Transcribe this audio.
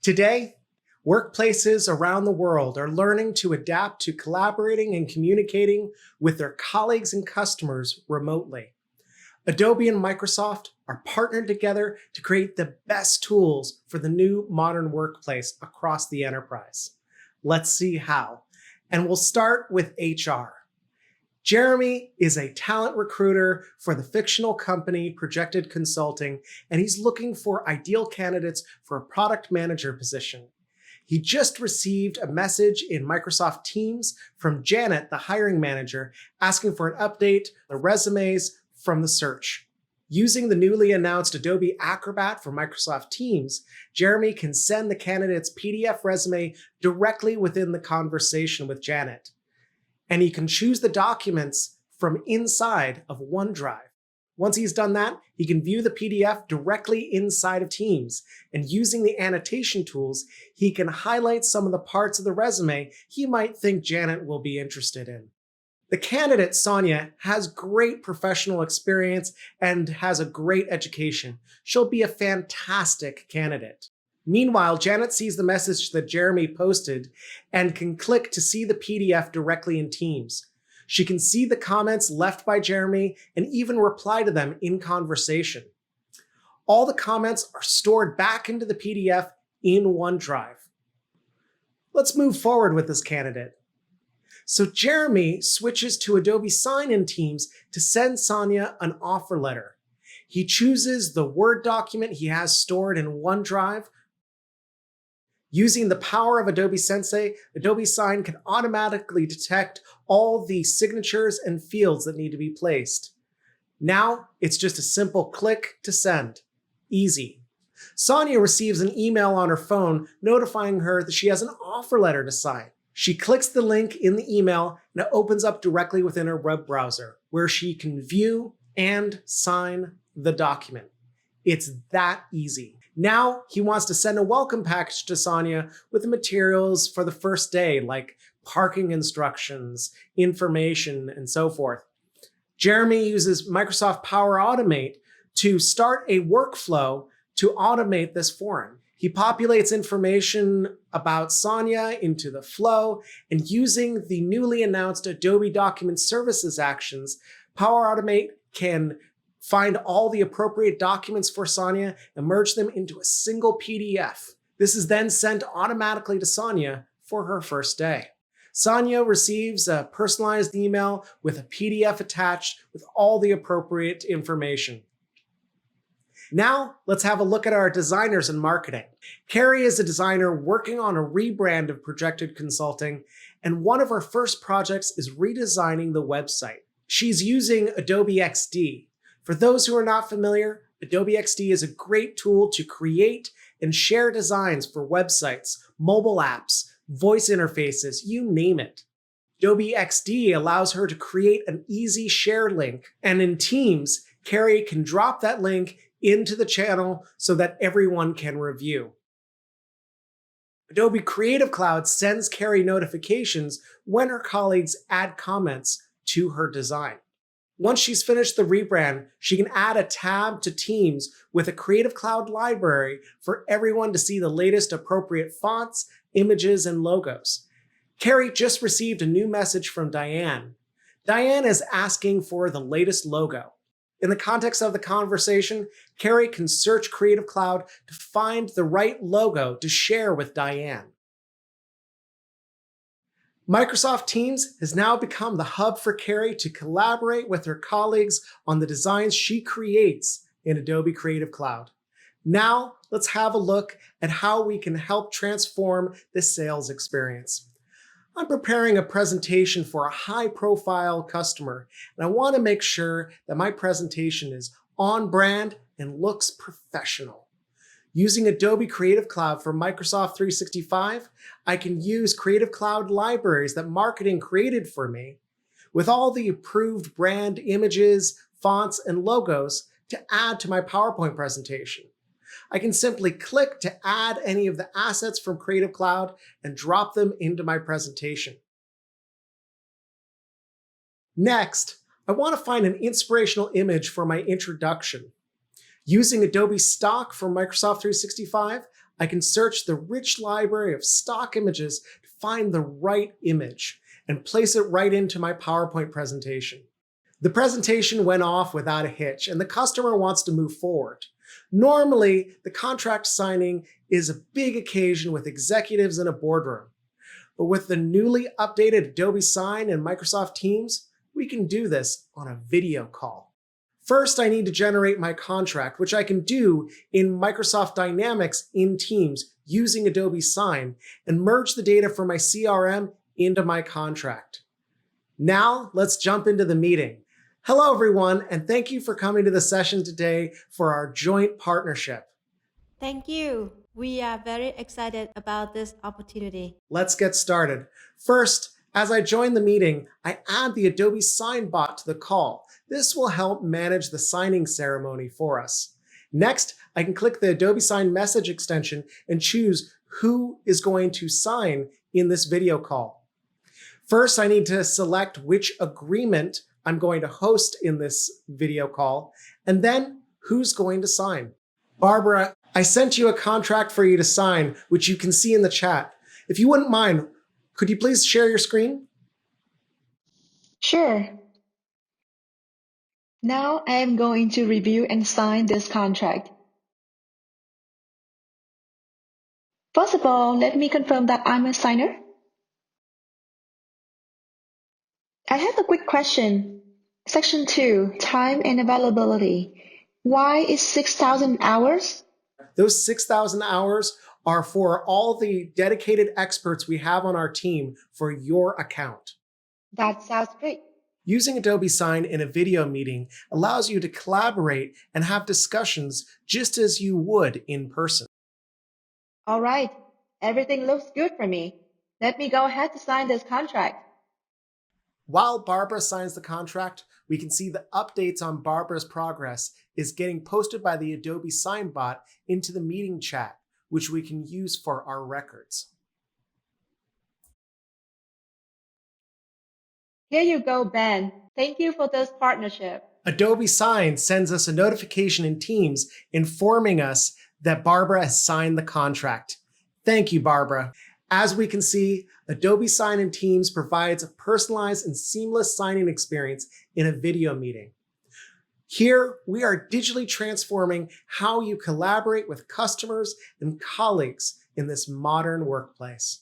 Today, workplaces around the world are learning to adapt to collaborating and communicating with their colleagues and customers remotely. Adobe and Microsoft are partnered together to create the best tools for the new modern workplace across the enterprise. Let's see how. And we'll start with HR. Jeremy is a talent recruiter for the fictional company Projected Consulting, and he's looking for ideal candidates for a product manager position. He just received a message in Microsoft Teams from Janet, the hiring manager, asking for an update on the resumes from the search. Using the newly announced Adobe Acrobat for Microsoft Teams, Jeremy can send the candidate's PDF resume directly within the conversation with Janet. And he can choose the documents from inside of OneDrive. Once he's done that, he can view the PDF directly inside of Teams. And using the annotation tools, he can highlight some of the parts of the resume he might think Janet will be interested in. The candidate, Sonia, has great professional experience and has a great education. She'll be a fantastic candidate. Meanwhile, Janet sees the message that Jeremy posted and can click to see the PDF directly in Teams. She can see the comments left by Jeremy and even reply to them in conversation. All the comments are stored back into the PDF in OneDrive. Let's move forward with this candidate. So Jeremy switches to Adobe Sign in Teams to send Sonia an offer letter. He chooses the Word document he has stored in OneDrive. Using the power of Adobe Sensei, Adobe Sign can automatically detect all the signatures and fields that need to be placed. Now, it's just a simple click to send. Easy. Sonia receives an email on her phone notifying her that she has an offer letter to sign. She clicks the link in the email and it opens up directly within her web browser, where she can view and sign the document. It's that easy. Now he wants to send a welcome package to Sonia with the materials for the first day, like parking instructions, information, and so forth. Jeremy uses Microsoft Power Automate to start a workflow to automate this for him. He populates information about Sonia into the flow, and using the newly announced Adobe Document Services actions, Power Automate can find all the appropriate documents for Sonia and merge them into a single PDF. This is then sent automatically to Sonia for her first day. Sonia receives a personalized email with a PDF attached with all the appropriate information. Now, let's have a look at our designers and marketing. Carrie is a designer working on a rebrand of Projected Consulting, and one of her first projects is redesigning the website. She's using Adobe XD. For those who are not familiar, Adobe XD is a great tool to create and share designs for websites, mobile apps, voice interfaces, you name it. Adobe XD allows her to create an easy share link, and in Teams, Carrie can drop that link into the channel so that everyone can review. Adobe Creative Cloud sends Carrie notifications when her colleagues add comments to her design. Once she's finished the rebrand, she can add a tab to Teams with a Creative Cloud library for everyone to see the latest appropriate fonts, images, and logos. Carrie just received a new message from Diane. Diane is asking for the latest logo. In the context of the conversation, Carrie can search Creative Cloud to find the right logo to share with Diane. Microsoft Teams has now become the hub for Carrie to collaborate with her colleagues on the designs she creates in Adobe Creative Cloud. Now, let's have a look at how we can help transform the sales experience. I'm preparing a presentation for a high-profile customer, and I want to make sure that my presentation is on brand and looks professional. Using Adobe Creative Cloud for Microsoft 365, I can use Creative Cloud libraries that marketing created for me with all the approved brand images, fonts, and logos to add to my PowerPoint presentation. I can simply click to add any of the assets from Creative Cloud and drop them into my presentation. Next, I want to find an inspirational image for my introduction. Using Adobe Stock for Microsoft 365, I can search the rich library of stock images to find the right image and place it right into my PowerPoint presentation. The presentation went off without a hitch, and the customer wants to move forward. Normally, the contract signing is a big occasion with executives in a boardroom. But with the newly updated Adobe Sign and Microsoft Teams, we can do this on a video call. First, I need to generate my contract, which I can do in Microsoft Dynamics in Teams using Adobe Sign, and merge the data from my CRM into my contract. Now, let's jump into the meeting. Hello, everyone, and thank you for coming to the session today for our joint partnership. Thank you. We are very excited about this opportunity. Let's get started. First, as I join the meeting, I add the Adobe Sign bot to the call. This will help manage the signing ceremony for us. Next, I can click the Adobe Sign message extension and choose who is going to sign in this video call. First, I need to select which agreement I'm going to host in this video call, and then who's going to sign. Barbara, I sent you a contract for you to sign, which you can see in the chat. If you wouldn't mind, could you please share your screen? Sure. Now I am going to review and sign this contract. First of all, let me confirm that I'm a signer. I have a quick question. Section 2, time and availability. Why is 6,000 hours? Those 6,000 hours are for all the dedicated experts we have on our team for your account. That sounds great. Using Adobe Sign in a video meeting allows you to collaborate and have discussions just as you would in person. All right, everything looks good for me. Let me go ahead to sign this contract. While Barbara signs the contract, we can see the updates on Barbara's progress is getting posted by the Adobe Sign bot into the meeting chat, which we can use for our records. Here you go, Ben. Thank you for this partnership. Adobe Sign sends us a notification in Teams informing us that Barbara has signed the contract. Thank you, Barbara. As we can see, Adobe Sign in Teams provides a personalized and seamless signing experience in a video meeting. Here, we are digitally transforming how you collaborate with customers and colleagues in this modern workplace.